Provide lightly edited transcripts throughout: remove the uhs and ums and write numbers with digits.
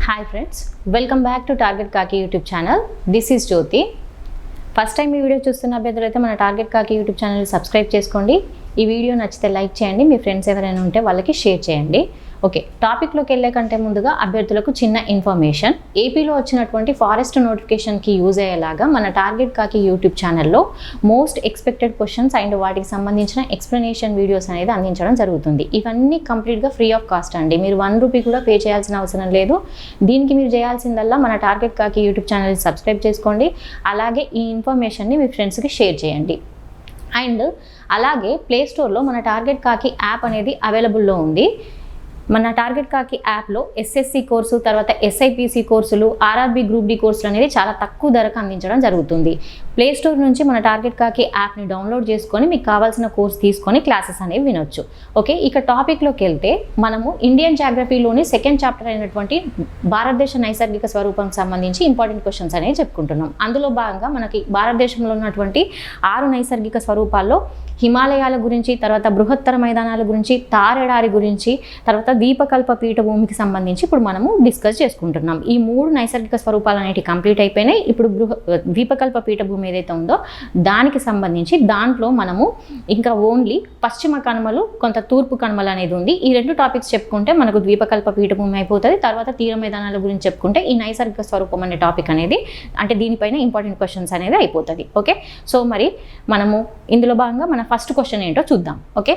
Hi friends, welcome back to Target Kaki YouTube channel. This is Jyoti. First time ఈ video చూస్తున్న అభ్యర్థులైతే మన target కాకి YouTube channel subscribe చేసుకోండి. ఈ video నచ్చితే లైక్ చేయండి, మీ ఫ్రెండ్స్ ఎవరైనా ఉంటే వాళ్ళకి షేర్ చేయండి. ఓకే, టాపిక్లోకి వెళ్ళే కంటే ముందుగా అభ్యర్థులకు చిన్న ఇన్ఫర్మేషన్. ఏపీలో వచ్చినటువంటి ఫారెస్ట్ నోటిఫికేషన్కి యూజ్ అయ్యేలాగా మన టార్గెట్ కాకి యూట్యూబ్ ఛానల్లో మోస్ట్ ఎక్స్పెక్టెడ్ క్వశ్చన్స్ అండ్ వాటికి సంబంధించిన ఎక్స్ప్లెనేషన్ వీడియోస్ అనేది అందించడం జరుగుతుంది. ఇవన్నీ కంప్లీట్గా ఫ్రీ ఆఫ్ కాస్ట్ అండి. మీరు ₹1 కూడా పే చేయాల్సిన అవసరం లేదు. దీనికి మీరు చేయాల్సిందల్లా మన టార్గెట్ కాకి యూట్యూబ్ ఛానల్ సబ్స్క్రైబ్ చేసుకోండి. అలాగే ఈ ఇన్ఫర్మేషన్ని మీ ఫ్రెండ్స్కి షేర్ చేయండి. అండ్ అలాగే ప్లే స్టోర్లో మన టార్గెట్ కాకి యాప్ అనేది అవైలబుల్లో ఉంది. మన టార్గెట్ కాకి యాప్లో ఎస్ఎస్సి కోర్సు, తర్వాత ఎస్ఐపిసి కోర్సులు, ఆర్ఆర్బి గ్రూప్ డి కోర్సులు అనేది చాలా తక్కువ ధరకు అందించడం జరుగుతుంది. ప్లే స్టోర్ నుంచి మన టార్గెట్ కాకి యాప్ని డౌన్లోడ్ చేసుకొని మీకు కావాల్సిన కోర్స్ తీసుకొని క్లాసెస్ అనేవి వినొచ్చు. ఓకే, ఇక టాపిక్లోకి వెళ్తే మనము ఇండియన్ జాగ్రఫీలోని సెకండ్ చాప్టర్ అయినటువంటి భారతదేశ నైసర్గిక స్వరూపం సంబంధించి ఇంపార్టెంట్ క్వశ్చన్స్ అనేవి చెప్పుకుంటున్నాం. అందులో భాగంగా మనకి భారతదేశంలో ఉన్నటువంటి 6 నైసర్గిక స్వరూపాల్లో హిమాలయాల గురించి, తర్వాత బృహత్తర మైదానాల గురించి, తారెడారి గురించి, తర్వాత ద్వీపకల్ప పీఠభూమికి సంబంధించి ఇప్పుడు మనము డిస్కస్ చేసుకుంటున్నాం. ఈ 3 నైసర్గిక స్వరూపాలు అనేవి కంప్లీట్ అయిపోయినాయి. ఇప్పుడు ద్వీపకల్ప పీఠభూమి ఏదైతే ఉందో దానికి సంబంధించి దాంట్లో మనము ఇంకా ఓన్లీ పశ్చిమ కనుమలు, కొంత తూర్పు కనుమలు అనేది ఉంది. ఈ 2 టాపిక్స్ చెప్పుకుంటే మనకు ద్వీపకల్ప పీఠభూమి అయిపోతుంది. తర్వాత తీర మైదానాల గురించి చెప్పుకుంటే ఈ నైసర్గిక స్వరూపం అనే టాపిక్ అనేది, అంటే దీనిపైన ఇంపార్టెంట్ క్వశ్చన్స్ అనేది అయిపోతుంది. ఓకే, సో మరి మనము ఇందులో భాగంగా మన ఫస్ట్ క్వశ్చన్ ఏంటో చూద్దాం. ఓకే,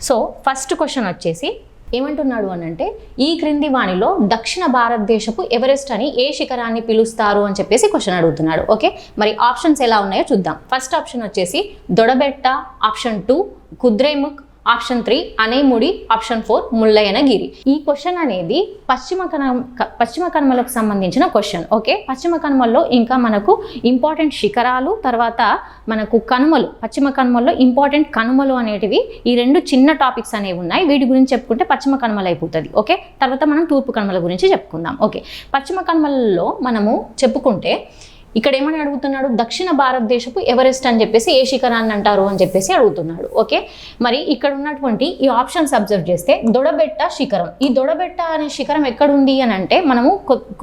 సో ఫస్ట్ క్వశ్చన్ వచ్చేసి ఏమంటున్నాడు అని అంటే, ఈ క్రింది వాణిలో దక్షిణ భారతదేశపు ఎవరెస్ట్ అని ఏ శిఖరాన్ని పిలుస్తారు అని చెప్పేసి క్వశ్చన్ అడుగుతున్నాడు. ఓకే, మరి ఆప్షన్స్ ఎలా ఉన్నాయో చూద్దాం. ఫస్ట్ ఆప్షన్ వచ్చేసి Doddabetta, option 2 Kudremukh, option 3 Anamudi, option 4 Mullayanagiri. ఈ క్వశ్చన్ అనేది పశ్చిమ కనుమలకు సంబంధించిన క్వశ్చన్. ఓకే, పశ్చిమ కనుమల్లో ఇంకా మనకు ఇంపార్టెంట్ శిఖరాలు, తర్వాత మనకు కనుమలు, పశ్చిమ కనుమల్లో ఇంపార్టెంట్ కనుమలు అనేటివి ఈ 2 చిన్న టాపిక్స్ అనేవి ఉన్నాయి. వీటి గురించి చెప్పుకుంటే పశ్చిమ కనుమలు అయిపోతుంది. ఓకే, తర్వాత మనం తూర్పు కనుమల గురించి చెప్పుకుందాం. ఓకే, పశ్చిమ కనుమలలో మనము చెప్పుకుంటే ఇక్కడ ఏమని అడుగుతున్నాడు, దక్షిణ భారతదేశపు ఎవరెస్ట్ అని చెప్పేసి ఏ శిఖరాన్ని అంటారు అని చెప్పేసి అడుగుతున్నాడు. ఓకే, మరి ఇక్కడ ఉన్నటువంటి ఈ ఆప్షన్స్ అబ్జర్వ్ చేస్తే దొడబెట్ట శిఖరం, ఈ దొడబెట్ట అనే శిఖరం ఎక్కడుంది అని అంటే మనము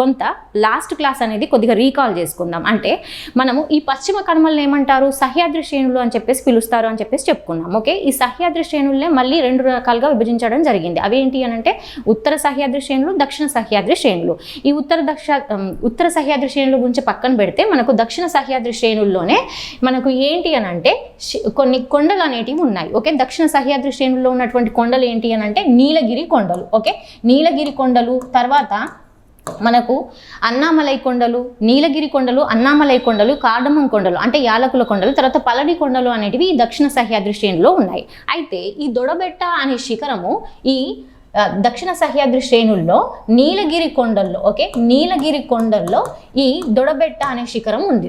కొంత లాస్ట్ క్లాస్ అనేది కొద్దిగా రీకాల్ చేసుకుందాం. అంటే మనము ఈ పశ్చిమ కనుమలను ఏమంటారు, సహ్యాద్రి శ్రేణులు అని చెప్పేసి పిలుస్తారు అని చెప్పేసి చెప్పుకున్నాం. ఓకే, ఈ సహ్యాద్రి శ్రేణులనే మళ్ళీ 2 రకాలుగా విభజించడం జరిగింది. అవేంటి అని అంటే ఉత్తర సహ్యాద్రి శ్రేణులు, దక్షిణ సహ్యాద్రి శ్రేణులు. ఈ ఉత్తర సహ్యాద్రి శ్రేణుల గురించి పక్కన పెడితే మనకు దక్షిణ సహ్యాద్రి శ్రేణుల్లోనే మనకు ఏంటి అని అంటే కొన్ని కొండలు అనేటివి ఉన్నాయి. ఓకే, దక్షిణ సహ్యాద్రి శ్రేణుల్లో ఉన్నటువంటి కొండలు ఏంటి అని అంటే నీలగిరి కొండలు. ఓకే, నీలగిరి కొండలు, తర్వాత మనకు అన్నామలై కొండలు, నీలగిరి కొండలు, అన్నామలై కొండలు, కార్డమం కొండలు అంటే యాలకుల కొండలు, తర్వాత పలడి కొండలు అనేటివి ఈ దక్షిణ సహ్యాద్రి శ్రేణిలో ఉన్నాయి. అయితే ఈ దొడబెట్ట అనే శిఖరము ఈ దక్షిణ సహ్యాద్రి శ్రేణుల్లో నీలగిరి కొండల్లో, ఓకే, నీలగిరి కొండల్లో ఈ దొడబెట్ట అనే శిఖరం ఉంది.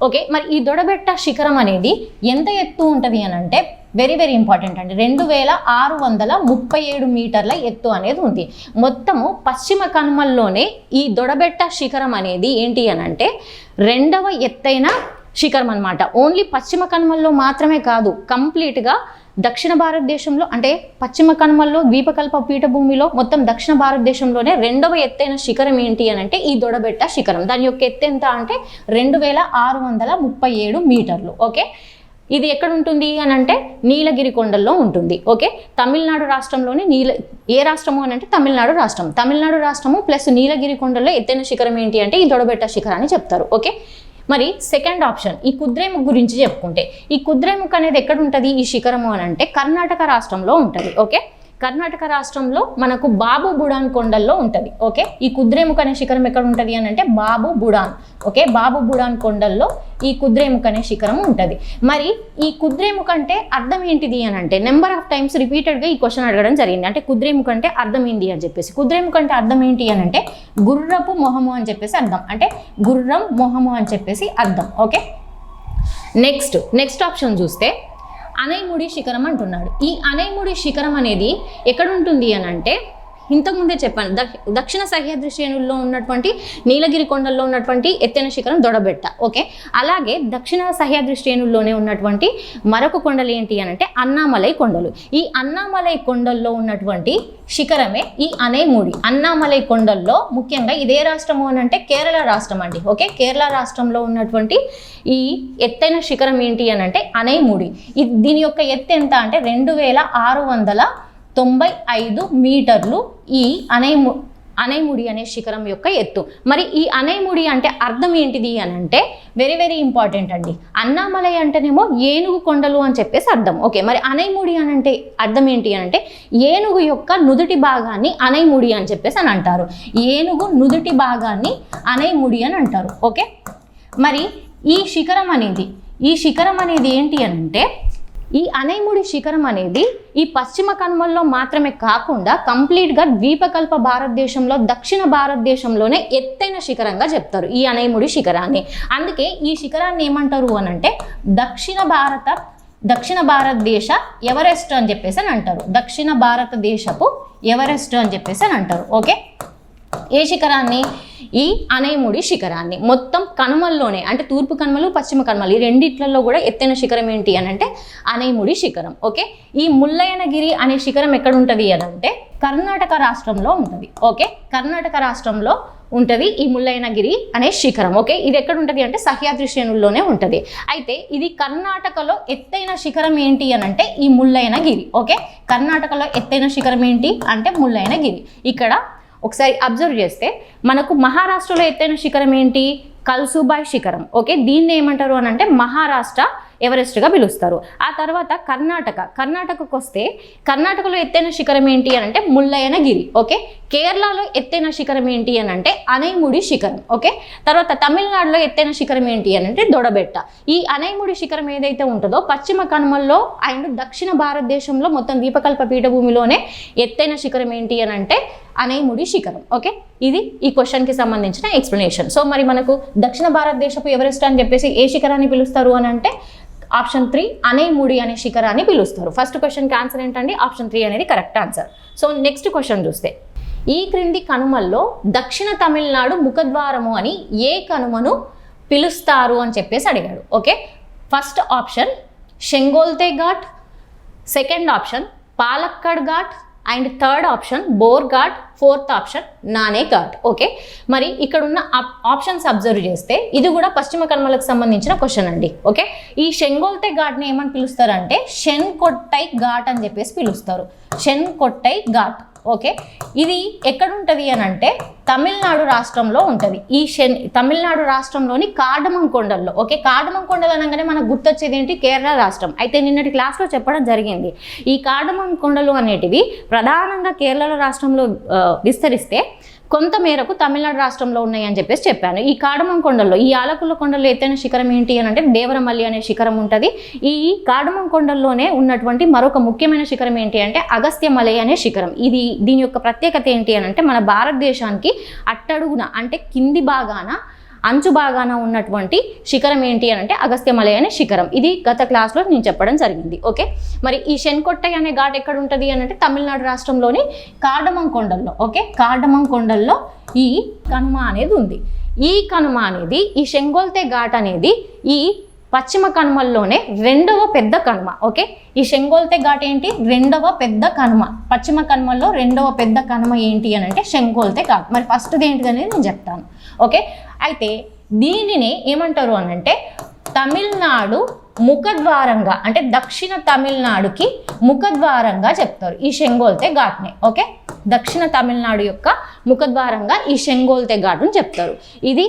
ఓకే, మరి ఈ దొడబెట్ట శిఖరం అనేది ఎంత ఎత్తు ఉంటుంది అని అంటే వెరీ వెరీ ఇంపార్టెంట్ అండి, 2637 మీటర్ల ఎత్తు అనేది ఉంది. మొత్తము పశ్చిమ కనుమల్లోనే ఈ దొడబెట్ట శిఖరం అనేది ఏంటి అని అంటే 2వ ఎత్తైన శిఖరం అనమాట. ఓన్లీ పశ్చిమ కనుమల్లో మాత్రమే కాదు, కంప్లీట్గా దక్షిణ భారతదేశంలో అంటే పశ్చిమ కనుమల్లో ద్వీపకల్ప పీఠభూమిలో మొత్తం దక్షిణ భారతదేశంలోనే 2వ ఎత్తైన శిఖరం ఏంటి అని అంటే ఈ దొడబెట్ట శిఖరం. దాని యొక్క ఎత్తు ఎంత అంటే 2637 మీటర్లు. ఓకే, ఇది ఎక్కడ ఉంటుంది అని అంటే నీలగిరి కొండల్లో ఉంటుంది. ఓకే, తమిళనాడు రాష్ట్రంలోని ఏ రాష్ట్రము అని అంటే తమిళనాడు రాష్ట్రం. తమిళనాడు రాష్ట్రము ప్లస్ నీలగిరి కొండల్లో ఎత్తైన శిఖరం ఏంటి అంటే ఈ దొడబెట్ట శిఖరాన్ని చెప్తారు. ఓకే, మరి సెకండ్ ఆప్షన్ ఈ కుద్రేముఖ్ గురించి చెప్పుకుంటే, ఈ కుద్రేముఖ్ అనేది ఎక్కడ ఉంటుంది ఈ శిఖరము అని అంటే కర్ణాటక రాష్ట్రంలో ఉంటుంది. ఓకే, కర్ణాటక రాష్ట్రంలో మనకు బాబు బుడాన్ కొండల్లో ఉంటుంది. ఓకే, ఈ కుద్రేముఖ్ అనే శిఖరం ఎక్కడ ఉంటుంది అని అంటే బాబు బుడాన్. ఓకే, బాబు బుడాన్ కొండల్లో ఈ కుద్రేముఖ్ అనే శిఖరం ఉంటుంది. మరి ఈ కుద్రేముఖ్ అంటే అర్థం ఏంటిది అని అంటే నెంబర్ ఆఫ్ టైమ్స్ రిపీటెడ్గా ఈ క్వశ్చన్ అడగడం జరిగింది. అంటే కుద్రేముఖ్ అంటే అర్థం ఏంటి అని చెప్పేసి, కుద్రేముఖ్ అంటే అర్థం ఏంటి అని అంటే గుర్రపు మొహము అని చెప్పేసి అర్థం, అంటే గుర్రం మొహము అని చెప్పేసి అర్థం. ఓకే, నెక్స్ట్ ఆప్షన్ చూస్తే అనైముడి శిఖరం అంటున్నాడు. ఈ అనైముడి శిఖరం అనేది ఎక్కడ ఉంటుంది అని అంటే ఇంతకుముందే చెప్పాను, దక్షిణ సహ్యాద్రి శ్రేణుల్లో ఉన్నటువంటి నీలగిరి కొండల్లో ఉన్నటువంటి ఎత్తైన శిఖరం దొడబెట్ట. ఓకే, అలాగే దక్షిణ సహ్యాద్రి శ్రేణుల్లోనే ఉన్నటువంటి మరొక కొండలు ఏంటి అని అంటే అన్నామలై కొండలు. ఈ అన్నామలై కొండల్లో ఉన్నటువంటి శిఖరమే ఈ అనైముడి. అన్నామలై కొండల్లో ముఖ్యంగా ఇదే రాష్ట్రము అని అంటే కేరళ రాష్ట్రం అండి. ఓకే, కేరళ రాష్ట్రంలో ఉన్నటువంటి ఈ ఎత్తైన శిఖరం ఏంటి అని అంటే అనైముడి. దీని యొక్క ఎత్తు ఎంత అంటే 2695 మీటర్లు ఈ అనైముడి అనే శిఖరం యొక్క ఎత్తు. మరి ఈ అనైముడి అంటే అర్థం ఏంటిది అని అంటే వెరీ వెరీ ఇంపార్టెంట్ అండి. అన్నామలై అంటేనేమో ఏనుగు కొండలు అని చెప్పేసి అర్థం. ఓకే, మరి అనైముడి అని అంటే అర్థం ఏంటి అని అంటే ఏనుగు యొక్క నుదుటి భాగాన్ని అనైముడి అని చెప్పేసి అని అంటారు. ఏనుగు నుదుటి భాగాన్ని అనైముడి అని అంటారు. ఓకే, మరి ఈ శిఖరం అనేది ఏంటి అని అంటే ఈ అనైముడి శిఖరం అనేది ఈ పశ్చిమ కనుమల్లో మాత్రమే కాకుండా కంప్లీట్గా ద్వీపకల్ప భారతదేశంలో దక్షిణ భారతదేశంలోనే ఎత్తైన శిఖరంగా చెప్తారు ఈ అనైముడి శిఖరాన్ని. అందుకే ఈ శిఖరాన్ని ఏమంటారు అని అంటే దక్షిణ భారతదేశ ఎవరెస్ట్ అని చెప్పేసి అని అంటారు. దక్షిణ భారతదేశపు ఎవరెస్ట్ అని చెప్పేసి అని అంటారు. ఓకే, ఏ శిఖరాన్ని? ఈ అనైముడి శిఖరాన్ని. మొత్తం కనుమల్లోనే అంటే తూర్పు కనుమలు పశ్చిమ కనుమలు ఈ రెండిట్లలో కూడా ఎత్తైన శిఖరం ఏంటి అని అంటే అనైముడి శిఖరం. ఓకే, ఈ ముల్లయ్యనగిరి అనే శిఖరం ఎక్కడ ఉంటుంది అని అంటే కర్ణాటక రాష్ట్రంలో ఉంటుంది. ఓకే, కర్ణాటక రాష్ట్రంలో ఉంటుంది ఈ ముల్లయ్యనగిరి అనే శిఖరం. ఓకే, ఇది ఎక్కడ ఉంటుంది అంటే సహ్యాద్రి శ్రేణుల్లోనే ఉంటుంది. అయితే ఇది కర్ణాటకలో ఎత్తైన శిఖరం ఏంటి అని అంటే ఈ ముల్లయ్యనగిరి. ఓకే, కర్ణాటకలో ఎత్తైన శిఖరం ఏంటి అంటే ముల్లయ్యనగిరి. ఇక్కడ ఒకసారి అబ్జర్వ్ చేస్తే మనకు మహారాష్ట్రలో ఎత్తైన శిఖరం ఏంటి? కల్సుబాయ్ శిఖరం. ఓకే, దీన్ని ఏమంటారు అని అంటే మహారాష్ట్ర ఎవరెస్ట్గా పిలుస్తారు. ఆ తర్వాత కర్ణాటకకు వస్తే కర్ణాటకలో ఎత్తైన శిఖరం ఏంటి అని అంటే ముల్లయ్యనగిరి. ఓకే, కేరళలో ఎత్తైన శిఖరం ఏంటి అని అంటే అనైముడి శిఖరం. ఓకే, తర్వాత తమిళనాడులో ఎత్తైన శిఖరం ఏంటి అని అంటే దొడబెట్ట. ఈ అనైముడి శిఖరం ఏదైతే ఉంటుందో పశ్చిమ కనుమల్లో అండ్ దక్షిణ భారతదేశంలో మొత్తం ద్వీపకల్ప పీఠభూమిలోనే ఎత్తైన శిఖరం ఏంటి అని అంటే అనైముడి శిఖరం. ఓకే, ఇది ఈ క్వశ్చన్కి సంబంధించిన ఎక్స్ప్లెనేషన్. సో మరి మనకు దక్షిణ భారతదేశపు ఎవరెస్ట్ అని చెప్పేసి ఏ శిఖరాన్ని పిలుస్తారు అని అంటే ఆప్షన్ 3 అనైముడి అనే శిఖరాన్ని పిలుస్తారు. ఫస్ట్ క్వశ్చన్కి ఆన్సర్ ఏంటండి? ఆప్షన్ 3 అనేది correct answer. So next question చూస్తే ఈ క్రింది కనుమల్లో దక్షిణ తమిళనాడు ముఖద్వారము అని ఏ కనుమను పిలుస్తారు అని చెప్పేసి అడిగాడు. Okay, first option Shencottah ghat, second option Palakkad ghat and third option Bor ghat, fourth option Nane ghat. Okay, మరి ఇక్కడ ఉన్న ఆప్షన్స్ అబ్జర్వ్ చేస్తే ఇది కూడా పశ్చిమ కనుమలకు సంబంధించిన క్వశ్చన్ అండి. ఓకే, ఈ షెంగోల్తే ఘాట్ని ఏమని పిలుస్తారంటే షెన్కొట్టై ఘాట్ అని చెప్పేసి పిలుస్తారు. షెన్కొట్టై ఘాట్. ఓకే, ఇది ఎక్కడ ఉంటుంది అని అంటే తమిళనాడు రాష్ట్రంలో ఉంటుంది. ఈ తమిళనాడు రాష్ట్రంలోని కార్డమం కొండల్లో. ఓకే, కార్డమం కొండలు అనగానే మనకు గుర్తొచ్చేది ఏంటి? కేరళ రాష్ట్రం. అయితే నిన్నటి క్లాస్లో చెప్పడం జరిగింది ఈ కార్డమం కొండలు అనేటివి ప్రధానంగా కేరళ రాష్ట్రంలో విస్తరిస్తే కొంత మేరకు తమిళనాడు రాష్ట్రంలో ఉన్నాయి అని చెప్పేసి చెప్పాను. ఈ కార్డమం కొండల్లో ఈ ఆలకుల కొండల్లో ఎత్తైన శిఖరం ఏంటి అని అంటే దేవరమల్లి అనే శిఖరం ఉంటుంది. ఈ కార్డమం కొండల్లోనే ఉన్నటువంటి మరొక ముఖ్యమైన శిఖరం ఏంటి అంటే అగస్త్యమలై అనే శిఖరం. దీని యొక్క ప్రత్యేకత ఏంటి అని అంటే మన భారతదేశానికి అట్టడుగున అంటే కింది భాగాన అంచు భాగాన ఉన్నటువంటి శిఖరం ఏంటి అని అంటే అగస్త్యమలై అనే శిఖరం. ఇది గత క్లాస్లో నేను చెప్పడం జరిగింది. ఓకే, మరి ఈ షెన్కొట్టై అనే ఘాట్ ఎక్కడ ఉంటుంది అని అంటే తమిళనాడు రాష్ట్రంలోని కార్డమం కొండల్లో. ఓకే, కార్డమం కొండల్లో ఈ కనుమ అనేది ఉంది. ఈ కనుమ అనేది ఈ షెంగోల్తే ఘాట్ అనేది ఈ పశ్చిమ కనుమల్లోనే రెండవ పెద్ద కనుమ. ఓకే, ఈ షెంగోల్తే ఘాట్ ఏంటి? రెండవ పెద్ద కనుమ. పశ్చిమ కనుమల్లో రెండవ పెద్ద కనుమ ఏంటి అని అంటే షెంగోల్తే ఘాట్. మరి ఫస్ట్ది ఏంటిది అనేది నేను చెప్తాను. ఓకే, అయితే దీనిని ఏమంటారు అని అంటే తమిళనాడు ముఖద్వారంగా అంటే దక్షిణ తమిళనాడుకి ముఖద్వారంగా చెప్తారు ఈ షెంగోల్తే ఘాట్ని. ఓకే, దక్షిణ తమిళనాడు యొక్క ముఖద్వారంగా ఈ షెంగోల్తే ఘాట్ని చెప్తారు. ఇది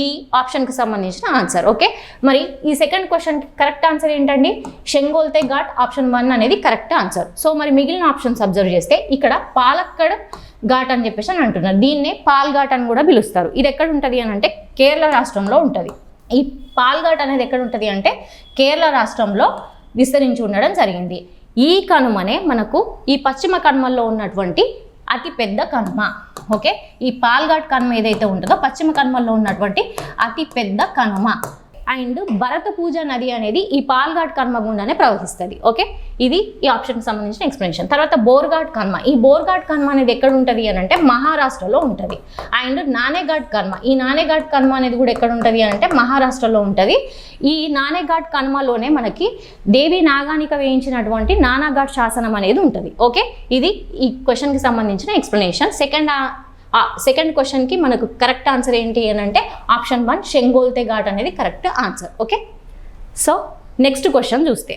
ఈ ఆప్షన్కి సంబంధించిన ఆన్సర్. ఓకే, మరి ఈ సెకండ్ క్వశ్చన్కి కరెక్ట్ ఆన్సర్ ఏంటండి? షెంగోల్తే ఘాట్ ఆప్షన్ 1 అనేది కరెక్ట్ ఆన్సర్. సో మరి మిగిలిన ఆప్షన్స్ అబ్జర్వ్ చేస్తే ఇక్కడ పాలక్కడ్ ఘాట్ అని చెప్పేసి అని అంటున్నారు. దీన్నే పాల్ ఘాట్ అని కూడా పిలుస్తారు. ఇది ఎక్కడ ఉంటుంది అని అంటే కేరళ రాష్ట్రంలో ఉంటుంది. ఈ పాల్ ఘాట్ అనేది ఎక్కడ ఉంటుంది అంటే కేరళ రాష్ట్రంలో విస్తరించి ఉండడం జరిగింది. ఈ కనుమనే మనకు ఈ పశ్చిమ కనుమల్లో ఉన్నటువంటి అతి పెద్ద కనుమ. ఓకే, ఈ పాల్ ఘాట్ కనుమ ఏదైతే ఉంటుందో పశ్చిమ కనుమల్లో ఉన్నటువంటి అతి పెద్ద కనుమ. అండ్ భరత పూజ నది అనేది ఈ పాల్ఘాట్ కర్మ గుండానే ప్రవహిస్తుంది. ఓకే, ఇది ఈ ఆప్షన్కి సంబంధించిన ఎక్స్ప్లెనేషన్. తర్వాత బోర్ఘాట్ కర్మ, ఈ బోర్ఘాట్ కర్మ అనేది ఎక్కడ ఉంటుంది అని అంటే మహారాష్ట్రలో ఉంటుంది. అండ్ నానేఘాట్ కర్మ, ఈ నానేఘాట్ కర్మ అనేది కూడా ఎక్కడ ఉంటుంది అని అంటే మహారాష్ట్రలో ఉంటుంది. ఈ నానేఘాట్ కర్మలోనే మనకి దేవి నాగానిక వేయించినటువంటి నానాఘాట్ శాసనం అనేది ఉంటుంది. ఓకే, ఇది ఈ క్వశ్చన్కి సంబంధించిన ఎక్స్ప్లెనేషన్. సెకండ్ క్వశ్చన్కి మనకు కరెక్ట్ ఆన్సర్ ఏంటి అని అంటే ఆప్షన్ 1 షెంగోల్తే ఘాట్ అనేది correct answer. Okay, so next question చూస్తే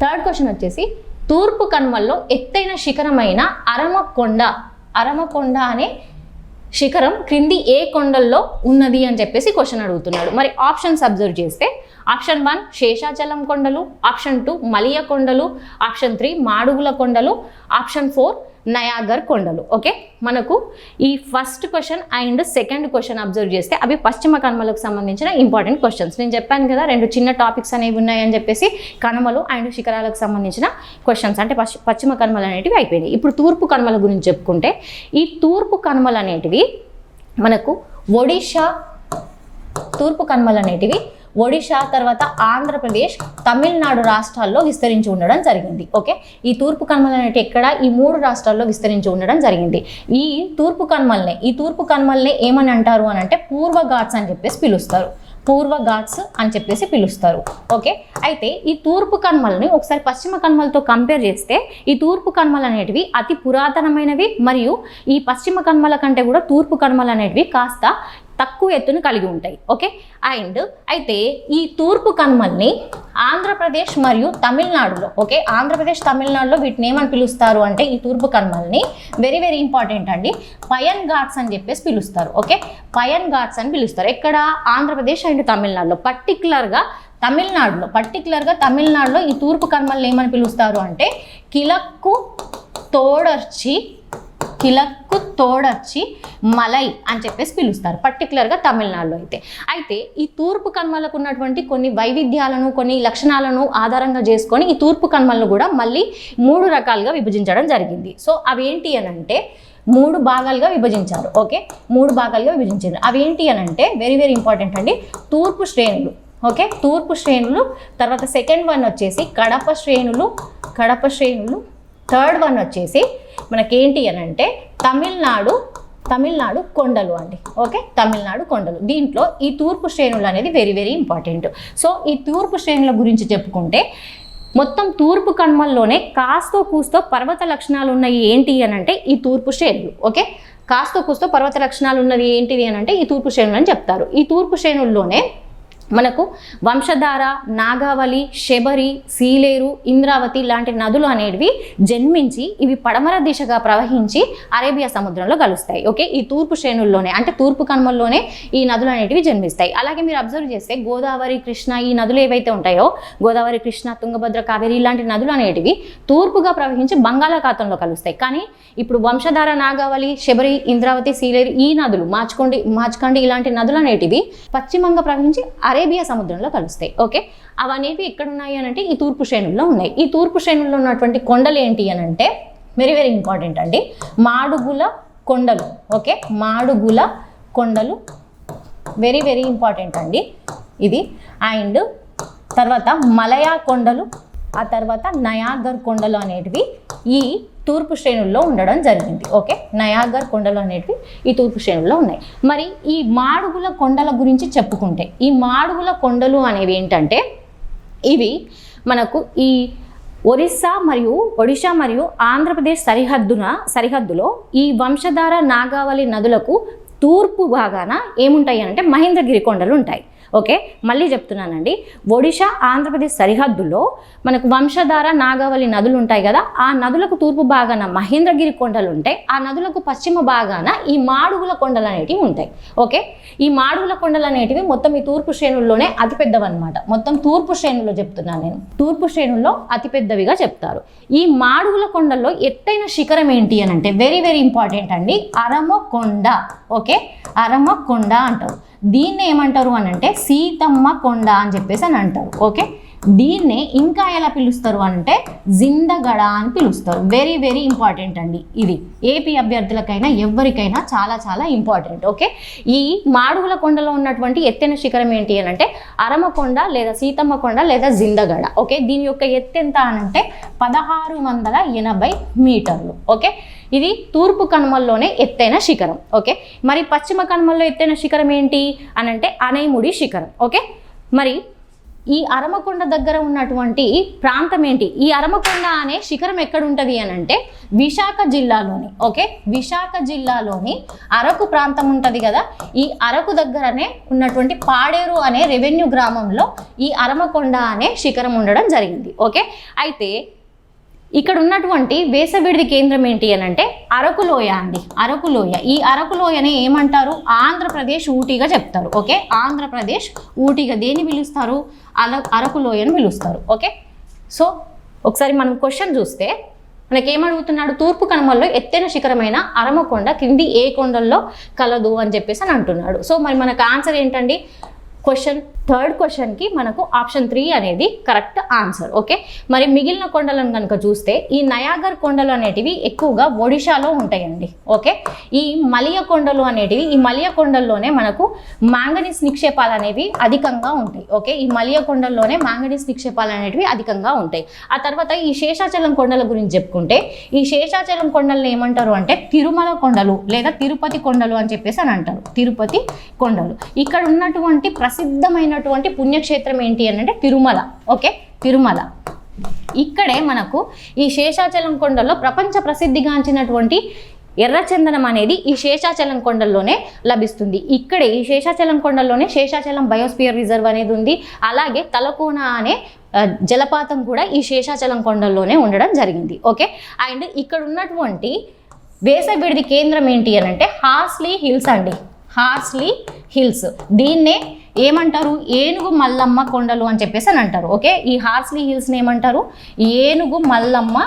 థర్డ్ క్వశ్చన్ వచ్చేసి తూర్పు కనుమల్లో ఎత్తైన శిఖరమైన అరమకొండ అనే శిఖరం క్రింది ఏ కొండల్లో ఉన్నది అని చెప్పేసి క్వశ్చన్ అడుగుతున్నాడు. మరి ఆప్షన్స్ అబ్జర్వ్ చేస్తే ఆప్షన్ 1 శేషాచలం కొండలు, ఆప్షన్ 2 మలియ కొండలు, ఆప్షన్ 3 మాడుగుల కొండలు, ఆప్షన్ 4 నయాగర్ కొండలు. ఓకే, మనకు ఈ first question and second question observe చేస్తే అవి పశ్చిమ కనుమలకు సంబంధించిన ఇంపార్టెంట్ క్వశ్చన్స్. నేను చెప్పాను కదా 2 చిన్న టాపిక్స్ అనేవి ఉన్నాయని చెప్పేసి, కనుమలు అండ్ శిఖరాలకు సంబంధించిన క్వశ్చన్స్ అంటే పశ్చిమ కనుమలు అనేటివి అయిపోయినాయి. ఇప్పుడు తూర్పు కనుమల గురించి చెప్పుకుంటే ఈ తూర్పు కనుమలు అనేటివి మనకు ఒడిషా తర్వాత ఆంధ్రప్రదేశ్, తమిళనాడు రాష్ట్రాల్లో విస్తరించి ఉండడం జరిగింది. ఓకే, ఈ తూర్పు కనుమలు అనేవి ఎక్కడ ఈ 3 రాష్ట్రాల్లో విస్తరించి ఉండడం జరిగింది. ఈ తూర్పు కనుమల్ని ఏమని అంటారు అని అంటే పూర్వ ఘాట్స్ అని చెప్పేసి పిలుస్తారు. ఓకే, అయితే ఈ తూర్పు కనుమలని ఒకసారి పశ్చిమ కనుమలతో కంపేర్ చేస్తే ఈ తూర్పు కనుమలు అనేటివి అతి పురాతనమైనవి మరియు ఈ పశ్చిమ కనుమల కంటే కూడా తూర్పు కనుమలు అనేటివి కాస్త తక్కువ ఎత్తును కలిగి ఉంటాయి. ఓకే, అండ్ అయితే ఈ తూర్పు కనుమల్ని ఆంధ్రప్రదేశ్ మరియు తమిళనాడులో తమిళనాడులో వీటిని ఏమని పిలుస్తారు అంటే ఈ తూర్పు కనుమల్ని వెరీ వెరీ ఇంపార్టెంట్ అండి పయన్ ఘాట్స్ అని చెప్పేసి పిలుస్తారు. ఓకే, పయన్ ఘాట్స్ అని పిలుస్తారు. ఎక్కడ ఆంధ్రప్రదేశ్ అండ్ తమిళనాడులో, పర్టికులర్గా తమిళనాడులో ఈ తూర్పు కనుమల్ని ఏమని పిలుస్తారు అంటే కిలక్కు తోడర్చి మలై అని చెప్పేసి పిలుస్తారు, పర్టికులర్గా తమిళనాడులో. అయితే ఈ తూర్పు కనుమలకు ఉన్నటువంటి కొన్ని వైవిధ్యాలను, కొన్ని లక్షణాలను ఆధారంగా చేసుకొని ఈ తూర్పు కనుమలను కూడా మళ్ళీ 3 రకాలుగా విభజించడం జరిగింది. సో అవి ఏంటి అని అంటే 3 భాగాలుగా విభజించారు. ఓకే, 3 భాగాలుగా విభజించారు. అవి ఏంటి అని అంటే వెరీ వెరీ ఇంపార్టెంట్ అండి తూర్పు శ్రేణులు. ఓకే, తూర్పు శ్రేణులు, తర్వాత సెకండ్ వన్ వచ్చేసి కడప శ్రేణులు, థర్డ్ వన్ వచ్చేసి మనకేంటి అని అంటే తమిళనాడు కొండలు అండి. ఓకే, తమిళనాడు కొండలు. దీంట్లో ఈ తూర్పు శ్రేణులు అనేది వెరీ వెరీ ఇంపార్టెంట్. సో ఈ తూర్పు శ్రేణుల గురించి చెప్పుకుంటే మొత్తం తూర్పు కనుమల్లోనే కాస్తో కూస్తో పర్వత లక్షణాలు ఉన్నాయి ఏంటి అని అంటే ఈ తూర్పు శ్రేణులు. ఓకే, కాస్తో కూస్తో పర్వత లక్షణాలు ఉన్నది ఏంటిది అని అంటే ఈ తూర్పు శ్రేణులు అని చెప్తారు. ఈ తూర్పు శ్రేణుల్లోనే మనకు వంశధార, నాగావళి, శబరి, సీలేరు, ఇంద్రావతి లాంటి నదులు అనేవి జన్మించి ఇవి పడమర దిశగా ప్రవహించి అరేబియా సముద్రంలో కలుస్తాయి. ఓకే, ఈ తూర్పు శ్రేణుల్లోనే అంటే తూర్పు కనుమల్లోనే ఈ నదులు అనేటివి జన్మిస్తాయి. అలాగే మీరు అబ్జర్వ్ చేస్తే గోదావరి, కృష్ణ ఈ నదులు ఏవైతే ఉంటాయో గోదావరి, కృష్ణ, తుంగభద్ర, కావేరి ఇలాంటి నదులు అనేటివి తూర్పుగా ప్రవహించి బంగాళాఖాతంలో కలుస్తాయి. కానీ ఇప్పుడు వంశధార, నాగావళి, శబరి, ఇంద్రావతి, సీలేరు ఈ నదులు, మాచ్కండి ఇలాంటి నదులు అనేటివి పశ్చిమంగా ప్రవహించి అరేబియా సముద్రంలో కలుస్తాయి. ఓకే, అవనేవి ఎక్కడ ఉన్నాయి అని అంటే ఈ తూర్పు శ్రేణుల్లో ఉన్నాయి. ఈ తూర్పు శ్రేణుల్లో ఉన్నటువంటి కొండలు ఏంటి అని అంటే వెరీ వెరీ ఇంపార్టెంట్ అండి మాడుగుల కొండలు. ఓకే, మాడుగుల కొండలు వెరీ వెరీ ఇంపార్టెంట్ అండి ఇది. అండ్ తర్వాత మలయా కొండలు, ఆ తర్వాత నయాగర్ కొండలు అనేటివి ఈ తూర్పు శ్రేణుల్లో ఉండడం జరిగింది. ఓకే, నయాగర్ కొండలు అనేటివి ఈ తూర్పు శ్రేణుల్లో ఉన్నాయి. మరి ఈ మాడుగుల కొండల గురించి చెప్పుకుంటే ఈ మాడుగుల కొండలు అనేవి ఏంటంటే ఇవి మనకు ఈ ఒడిశా మరియు ఆంధ్రప్రదేశ్ సరిహద్దులో ఈ వంశధార, నాగావళి నదులకు తూర్పు భాగాన ఏముంటాయి అంటే మహేంద్రగిరి కొండలు ఉంటాయి. ఓకే, మళ్ళీ చెప్తున్నానండి ఒడిశా, ఆంధ్రప్రదేశ్ సరిహద్దులో మనకు వంశధార, నాగావళి నదులు ఉంటాయి కదా, ఆ నదులకు తూర్పు భాగాన మహేంద్రగిరి కొండలు ఉంటాయి. ఆ నదులకు పశ్చిమ భాగాన ఈ మాడుగుల కొండలు అనేటివి ఉంటాయి. ఓకే, ఈ మాడుగుల కొండలు అనేటివి మొత్తం ఈ తూర్పు శ్రేణుల్లోనే అతిపెద్దవన్నమాట. మొత్తం తూర్పు శ్రేణుల్లో చెప్తున్నాను నేను, తూర్పు శ్రేణుల్లో అతిపెద్దవిగా చెప్తారు. ఈ మాడుగుల కొండల్లో ఎత్తైన శిఖరం ఏంటి అని అంటే వెరీ వెరీ ఇంపార్టెంట్ అండి అరమకొండ. ఓకే, అరమకొండ అంటారు. దీన్ని ఏమంటారు అని అంటే సీతమ్మ కొండ అని చెప్పేసి అని అంటారు. ఓకే, దీన్నే ఇంకా ఎలా పిలుస్తారు అంటే జిందగడ అని పిలుస్తారు. వెరీ వెరీ ఇంపార్టెంట్ అండి. ఇది ఏపీ అభ్యర్థులకైనా ఎవరికైనా చాలా చాలా ఇంపార్టెంట్. ఓకే, ఈ మాడుగుల కొండలో ఉన్నటువంటి ఎత్తైన శిఖరం ఏంటి అని అంటే అరమకొండ లేదా సీతమ్మ కొండ లేదా జిందగడ. ఓకే, దీని యొక్క ఎత్తు ఎంత అని అంటే 1680 మీటర్లు. ఓకే, ఇది తూర్పు కనుమల్లోనే ఎత్తైన శిఖరం. ఓకే, మరి పశ్చిమ కనుమల్లో ఎత్తైన శిఖరం ఏంటి అని అంటే అనైముడి శిఖరం. ఓకే, మరి ఈ అరమకొండ దగ్గర ఉన్నటువంటి ప్రాంతం ఏంటి? ఈ అరమకొండ అనే శిఖరం ఎక్కడ ఉంటుంది అని అంటే విశాఖ జిల్లాలోని. ఓకే, విశాఖ జిల్లాలోని అరకు ప్రాంతం ఉంటుంది కదా, ఈ అరకు దగ్గరనే ఉన్నటువంటి పాడేరు అనే రెవెన్యూ గ్రామంలో ఈ అరమకొండ అనే శిఖరం ఉండడం జరిగింది. ఓకే, అయితే ఇక్కడ ఉన్నటువంటి వేసవిడిది కేంద్రం ఏంటి అని అంటే అరకులోయ అండి. అరకులోయ, ఈ అరకులోయని ఏమంటారు? ఆంధ్రప్రదేశ్ ఊటీగా చెప్తారు. ఓకే, ఆంధ్రప్రదేశ్ ఊటీగా దేన్ని పిలుస్తారు? అరకులోయని పిలుస్తారు. ఓకే, సో ఒకసారి మనం క్వశ్చన్ చూస్తే మనకేమడుగుతున్నాడు? తూర్పు కనుమల్లో ఎత్తైన శిఖరమైన అరమకొండ క్రింది ఏ కొండల్లో కలదు అని చెప్పేసి అని అంటున్నాడు. సో మరి మనకు ఆన్సర్ ఏంటండి? థర్డ్ క్వశ్చన్కి మనకు ఆప్షన్ 3 అనేది కరెక్ట్ ఆన్సర్. ఓకే, మరి మిగిలిన కొండలను కనుక చూస్తే ఈ నయాగర్ కొండలు అనేటివి ఎక్కువగా ఒడిశాలో ఉంటాయండి. ఓకే, ఈ మలియ కొండలు అనేటివి, ఈ మలియ కొండల్లోనే మనకు మాంగనీస్ నిక్షేపాలు అనేవి అధికంగా ఉంటాయి. ఓకే, ఈ మలియ కొండల్లోనే మాంగనీస్ నిక్షేపాలు అనేటివి అధికంగా ఉంటాయి. ఆ తర్వాత ఈ శేషాచలం కొండల గురించి చెప్పుకుంటే ఈ శేషాచలం కొండలను ఏమంటారు అంటే తిరుమల కొండలు లేదా తిరుపతి కొండలు అని చెప్పేసి అని అంటారు. తిరుపతి కొండలు. ఇక్కడ ఉన్నటువంటి ప్రసిద్ధమైనటువంటి పుణ్యక్షేత్రం ఏంటి అని అంటే తిరుమల. ఓకే, తిరుమల. ఇక్కడే మనకు ఈ శేషాచలం కొండల్లో ప్రపంచ ప్రసిద్ధిగాంచినటువంటి ఎర్రచందనం అనేది ఈ శేషాచలం కొండల్లోనే లభిస్తుంది. ఇక్కడే ఈ శేషాచలం కొండల్లోనే శేషాచలం బయోస్పియర్ రిజర్వ్ అనేది ఉంది. అలాగే తలకోన అనే జలపాతం కూడా ఈ శేషాచలం కొండల్లోనే ఉండడం జరిగింది. ఓకే, అండ్ ఇక్కడ ఉన్నటువంటి వేసవిడిది కేంద్రం ఏంటి అని అంటే హార్స్లీ హిల్స్ అండి. హార్స్లీ హిల్స్, దీన్నే ఏమంటారు? ఏనుగు మల్లమ్మ కొండలు అని చెప్పేసి అని అంటారు. ఓకే, ఈ హార్స్లీ హిల్స్ని ఏమంటారు? ఏనుగు మల్లమ్మ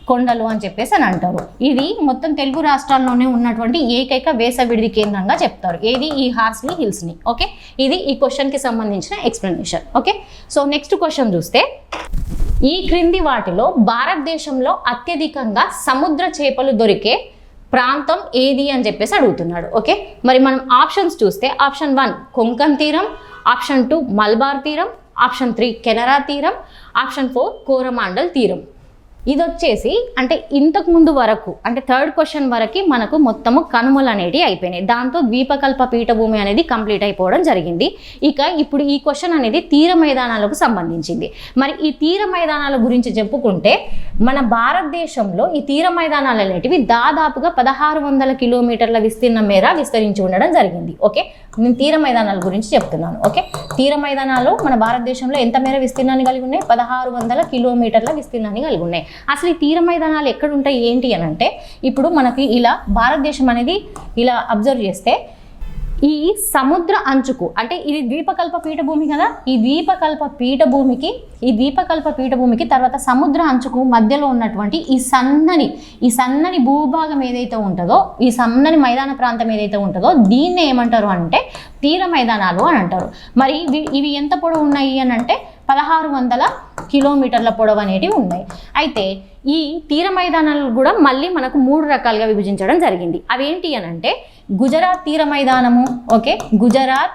కొండలు అని చెప్పేసి అని అంటారు. ఇది మొత్తం తెలుగు రాష్ట్రాల్లోనే ఉన్నటువంటి ఏకైక వేసవిడిది కేంద్రంగా చెప్తారు. ఏది? ఈ హార్స్లీ హిల్స్ని. ఓకే, ఇది ఈ క్వశ్చన్కి సంబంధించిన explanation. Okay, so next question చూస్తే ఈ క్రింది వాటిలో భారతదేశంలో అత్యధికంగా సముద్ర చేపలు దొరికే ప్రాంతం ఏది అని చెప్పేసి అడుగుతున్నాడు. ఓకే, మరి మనం ఆప్షన్స్ చూస్తే ఆప్షన్ 1 కొంకన్ తీరం, ఆప్షన్ 2 మల్బార్ తీరం, ఆప్షన్ 3 కెనరా తీరం, ఆప్షన్ 4 కోరమాండల్ తీరం. ఇది వచ్చేసి అంటే ఇంతకు ముందు వరకు అంటే థర్డ్ క్వశ్చన్ వరకు మనకు మొత్తము కనుమలు అనేటివి అయిపోయినాయి. దాంతో ద్వీపకల్ప పీఠభూమి అనేది కంప్లీట్ అయిపోవడం జరిగింది. ఇక ఇప్పుడు ఈ క్వశ్చన్ అనేది తీర మైదానాలకు సంబంధించింది. మరి ఈ తీర మైదానాల గురించి చెప్పుకుంటే మన భారతదేశంలో ఈ తీర మైదానాలు అనేటివి దాదాపుగా 1600 కిలోమీటర్ల విస్తీర్ణం మేర విస్తరించి ఉండడం జరిగింది. ఓకే, నేను తీర మైదానాల గురించి చెప్తున్నాను. ఓకే, తీర మైదానాలు మన భారతదేశంలో ఎంత మేర విస్తీర్ణాన్ని కలిగి ఉన్నాయి? 1600 కిలోమీటర్ల విస్తీర్ణాన్ని కలిగి ఉన్నాయి. అసలు ఈ తీర మైదానాలు ఎక్కడ ఉంటాయి ఏంటి అని అంటే ఇప్పుడు మనకి ఇలా భారతదేశం అనేది ఇలా అబ్జర్వ్ చేస్తే ఈ సముద్ర అంచుకు అంటే ఇది ద్వీపకల్ప పీఠభూమి కదా, ఈ ద్వీపకల్ప పీఠభూమికి తర్వాత సముద్ర అంచుకు మధ్యలో ఉన్నటువంటి ఈ సన్నని భూభాగం ఏదైతే ఉంటుందో, ఈ సన్నని మైదాన ప్రాంతం ఏదైతే ఉంటుందో దీన్నే ఏమంటారు అంటే తీర మైదానాలు అని అంటారు. మరి ఇవి ఎంత పొడవు ఉన్నాయి అని అంటే 1600 కిలోమీటర్ల పొడవు అనేటివి ఉన్నాయి. అయితే ఈ తీర మైదానాలు కూడా మళ్ళీ మనకు 3 రకాలుగా విభజించడం జరిగింది. అవేంటి అని అంటే గుజరాత్ తీర మైదానము. ఓకే, గుజరాత్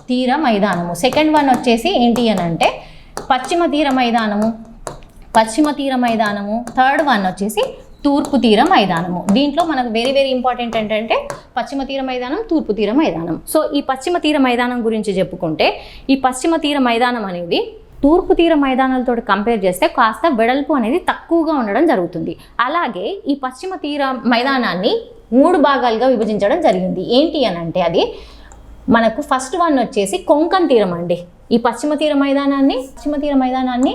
తీర మైదానము. సెకండ్ వన్ వచ్చేసి ఏంటి అని అంటే పశ్చిమ తీర మైదానము. థర్డ్ వన్ వచ్చేసి తూర్పు తీర మైదానము. దీంట్లో మనకు వెరీ వెరీ ఇంపార్టెంట్ ఏంటంటే పశ్చిమ తీర మైదానం, తూర్పు తీర మైదానం. సో ఈ పశ్చిమ తీర మైదానం గురించి చెప్పుకుంటే ఈ పశ్చిమ తీర మైదానం అనేది తూర్పు తీర మైదానాలతో కంపేర్ చేస్తే కాస్త వెడల్పు అనేది తక్కువగా ఉండడం జరుగుతుంది. అలాగే ఈ పశ్చిమ తీర మైదానాన్ని 3 భాగాలుగా విభజించడం జరిగింది. ఏంటి అని అంటే అది మనకు ఫస్ట్ వన్ వచ్చేసి కొంకన్ తీరం అండి. ఈ పశ్చిమ తీర మైదానాన్ని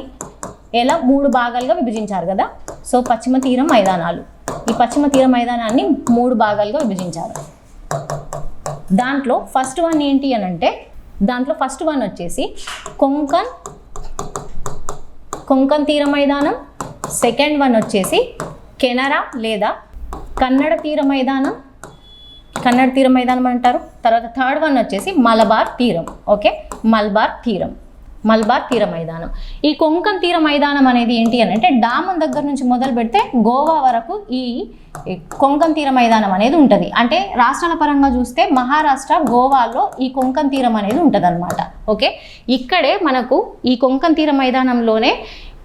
ఎలా 3 భాగాలుగా విభజించారు కదా. సో పశ్చిమ తీర మైదానాలు, ఈ పశ్చిమ తీర మైదానాన్ని 3 భాగాలుగా విభజించారు. దాంట్లో ఫస్ట్ వన్ ఏంటి అని అంటే దాంట్లో ఫస్ట్ వన్ వచ్చేసి కొంకన్ తీర మైదానం. సెకండ్ వన్ వచ్చేసి కెనరా లేదా కన్నడ తీర మైదానం అంటారు. తర్వాత థర్డ్ వన్ వచ్చేసి మలబార్ తీరం. ఓకే, మల్బార్ తీరం. మలబార్ తీర మైదానం. ఈ కొంకన్ తీర మైదానం అనేది ఏంటి అని అంటే డామన్ దగ్గర నుంచి మొదలు పెడితే గోవా వరకు ఈ కొంకన్ తీర మైదానం అనేది ఉంటుంది. అంటే రాష్ట్రాల పరంగా చూస్తే మహారాష్ట్ర, గోవాలో ఈ కొంకన్ తీరం అనేది ఉంటుంది అనమాట. ఓకే, ఇక్కడే మనకు ఈ కొంకన్ తీర మైదానంలోనే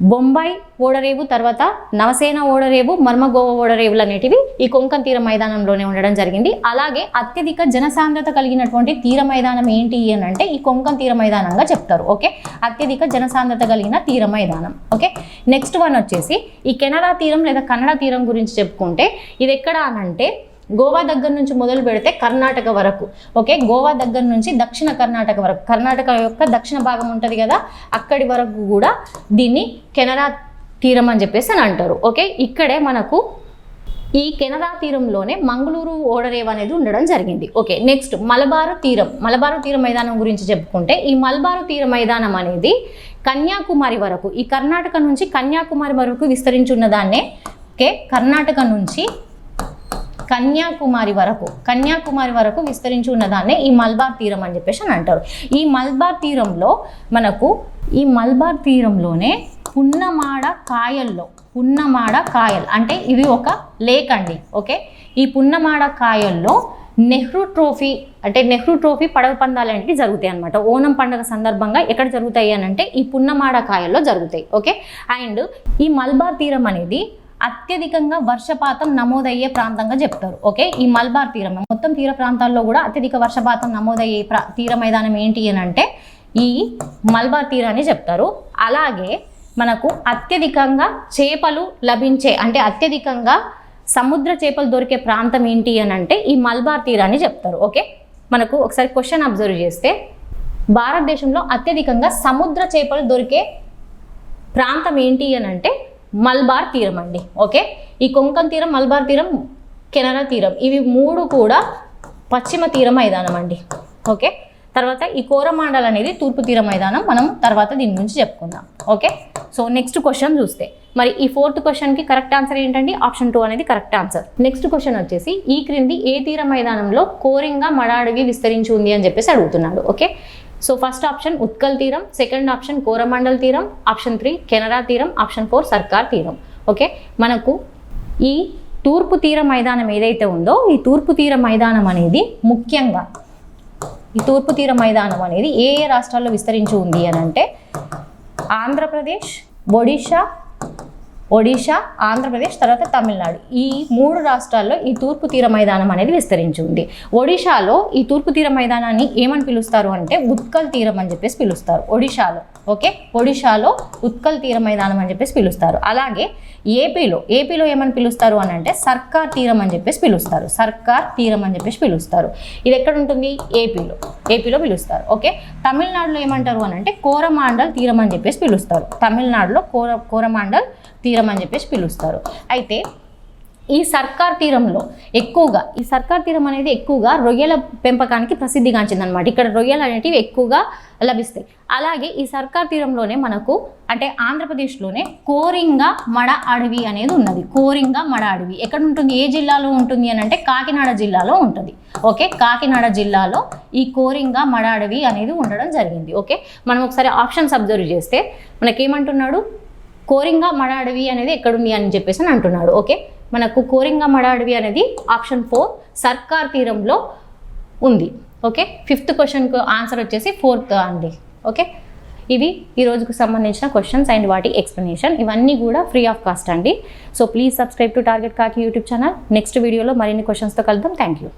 బొంబాయి ఓడరేవు, తర్వాత నవసేన ఓడరేవు, మర్మగోవా ఓడరేవులు అనేటివి ఈ కొంకన్ తీర మైదానంలోనే ఉండడం జరిగింది. అలాగే అత్యధిక జనసాంద్రత కలిగినటువంటి తీర మైదానం ఏంటి అని అంటే ఈ కొంకన్ తీర మైదానంగా చెప్తారు. ఓకే, అత్యధిక జనసాంద్రత కలిగిన తీర మైదానం. ఓకే, నెక్స్ట్ వన్ వచ్చేసి ఈ కెనడా తీరం లేదా కన్నడ తీరం గురించి చెప్పుకుంటే ఇది ఎక్కడ అనంటే గోవా దగ్గర నుంచి మొదలు పెడితే కర్ణాటక వరకు. ఓకే, గోవా దగ్గర నుంచి దక్షిణ కర్ణాటక వరకు, కర్ణాటక యొక్క దక్షిణ భాగం ఉంటుంది కదా, అక్కడి వరకు కూడా దీన్ని కెనడా తీరం అని చెప్పేసి అని అంటారు. ఓకే, ఇక్కడే మనకు ఈ కెనడా తీరంలోనే మంగళూరు ఓడరేవు అనేది ఉండడం జరిగింది. ఓకే, నెక్స్ట్ మలబారు తీరం. మలబారు తీర మైదానం గురించి చెప్పుకుంటే ఈ మలబారు తీర మైదానం అనేది కన్యాకుమారి వరకు, ఈ కర్ణాటక నుంచి కన్యాకుమారి వరకు విస్తరించి ఉన్న దాన్నే, ఓకే, కర్ణాటక నుంచి కన్యాకుమారి వరకు విస్తరించి ఉన్నదాన్నే ఈ మలబార్ తీరం అని చెప్పేసి అని అంటారు. ఈ మలబార్ తీరంలో మనకు ఈ మలబార్ తీరంలోనే పున్నమాడ కాయల్ అంటే ఇది ఒక లేక్ అండి. ఓకే, ఈ పున్నమాడ కాయల్లో నెహ్రూ ట్రోఫీ పడవ పందాలు అనేవి జరుగుతాయి అనమాట. ఓనం పండుగ సందర్భంగా ఎక్కడ జరుగుతాయి అని అంటే ఈ పున్నమాడ కాయల్లో జరుగుతాయి. ఓకే, అండ్ ఈ మలబార్ తీరం అనేది అత్యధికంగా వర్షపాతం నమోదయ్యే ప్రాంతంగా చెప్తారు. ఓకే, ఈ మలబార్ తీరం మొత్తం తీర ప్రాంతాల్లో కూడా అత్యధిక వర్షపాతం నమోదయ్యే తీర మైదానం ఏంటి అని అంటే ఈ మలబార్ తీరాన్ని చెప్తారు. అలాగే మనకు అత్యధికంగా చేపలు లభించే, అంటే అత్యధికంగా సముద్ర చేపలు దొరికే ప్రాంతం ఏంటి అని అంటే ఈ మలబార్ తీరాన్ని చెప్తారు. ఓకే, మనకు ఒకసారి క్వశ్చన్ అబ్జర్వ్ చేస్తే భారతదేశంలో అత్యధికంగా సముద్ర చేపలు దొరికే ప్రాంతం ఏంటి అని అంటే మలబార్ తీరం అండి. ఓకే, ఈ కొంకన్ తీరం, మలబార్ తీరం, కెనడా తీరం, ఇవి మూడు కూడా పశ్చిమ తీర మైదానం అండి. ఓకే, తర్వాత ఈ కోరమాండల్ అనేది తూర్పు తీర మైదానం. మనం తర్వాత దీని గురించి చెప్పుకుందాం. ఓకే, సో నెక్స్ట్ క్వశ్చన్ చూస్తే మరి ఈ ఫోర్త్ క్వశ్చన్కి కరెక్ట్ ఆన్సర్ ఏంటండి? ఆప్షన్ 2 అనేది కరెక్ట్ ఆన్సర్. నెక్స్ట్ క్వశ్చన్ వచ్చేసి ఈ క్రింది ఏ తీర మైదానంలో కోరింగా మడ అడవి విస్తరించి ఉంది అని చెప్పేసి అడుగుతున్నాడు. Okay, so first option Utkal తీరం, సెకండ్ ఆప్షన్ కోరమండల్ తీరం, ఆప్షన్ 3 కెనడా తీరం, ఆప్షన్ 4 సర్కార్ తీరం. ఓకే, మనకు ఈ తూర్పు తీర మైదానం ఏదైతే ఉందో ఈ తూర్పు తీర మైదానం అనేది ముఖ్యంగా ఏ రాష్ట్రాల్లో విస్తరించి ఉంది అని అంటే ఆంధ్రప్రదేశ్, ఒడిషా, ఆంధ్రప్రదేశ్, తర్వాత తమిళనాడు, ఈ 3 రాష్ట్రాల్లో ఈ తూర్పు తీర మైదానం అనేది విస్తరించి ఉంది. ఒడిషాలో ఈ తూర్పు తీర మైదానాన్ని ఏమని పిలుస్తారు అంటే ఉత్కల్ తీరం అని చెప్పేసి పిలుస్తారు ఒడిషాలో. ఓకే, ఒడిషాలో ఉత్కల్ తీర మైదానం అని చెప్పేసి పిలుస్తారు. అలాగే ఏపీలో ఏమని పిలుస్తారు అని అంటే సర్కార్ తీరం అని చెప్పేసి పిలుస్తారు. ఇది ఎక్కడ ఉంటుంది? ఏపీలో పిలుస్తారు. ఓకే, తమిళనాడులో ఏమంటారు అని అంటే కోరమాండల్ తీరం అని చెప్పేసి పిలుస్తారు. తమిళనాడులో కోరమాండల్ తీరం అని చెప్పేసి పిలుస్తారు. అయితే ఈ సర్కార్ తీరం అనేది ఎక్కువగా రొయ్యల పెంపకానికి ప్రసిద్ధిగాంచిందనమాట. ఇక్కడ రొయ్యలు అనేటివి ఎక్కువగా లభిస్తాయి. అలాగే ఈ సర్కార్ తీరంలోనే మనకు అంటే ఆంధ్రప్రదేశ్లోనే కోరింగా మడ అడవి అనేది ఉన్నది. కోరింగా మడ అడవి ఎక్కడ ఉంటుంది? ఏ జిల్లాలో ఉంటుంది అని అంటే కాకినాడ జిల్లాలో ఉంటుంది. ఓకే, కాకినాడ జిల్లాలో ఈ కోరింగా మడ అడవి అనేది ఉండడం జరిగింది. ఓకే, మనం ఒకసారి ఆప్షన్స్ అబ్జర్వ్ చేస్తే మనకేమంటున్నాడు? కోరింగా మడ అడవి అనేది ఎక్కడుంది అని చెప్పేసి అని అంటున్నాడు. ఓకే, మనకు కోరింగా మడ అడవి అనేది ఆప్షన్ 4 సర్కార్ తీరంలో ఉంది. ఓకే, 5th క్వశ్చన్కు ఆన్సర్ వచ్చేసి 4th అండి. ఓకే, ఇవి ఈ రోజుకు సంబంధించిన క్వశ్చన్స్ అండ్ వాటి ఎక్స్ప్లెనేషన్. ఇవన్నీ కూడా ఫ్రీ ఆఫ్ కాస్ట్ అండి. So please subscribe to target కాకి యూట్యూబ్ ఛానల్. నెక్స్ట్ వీడియోలో మరిన్ని క్వశ్చన్స్తో కలుద్దాం. Thank you.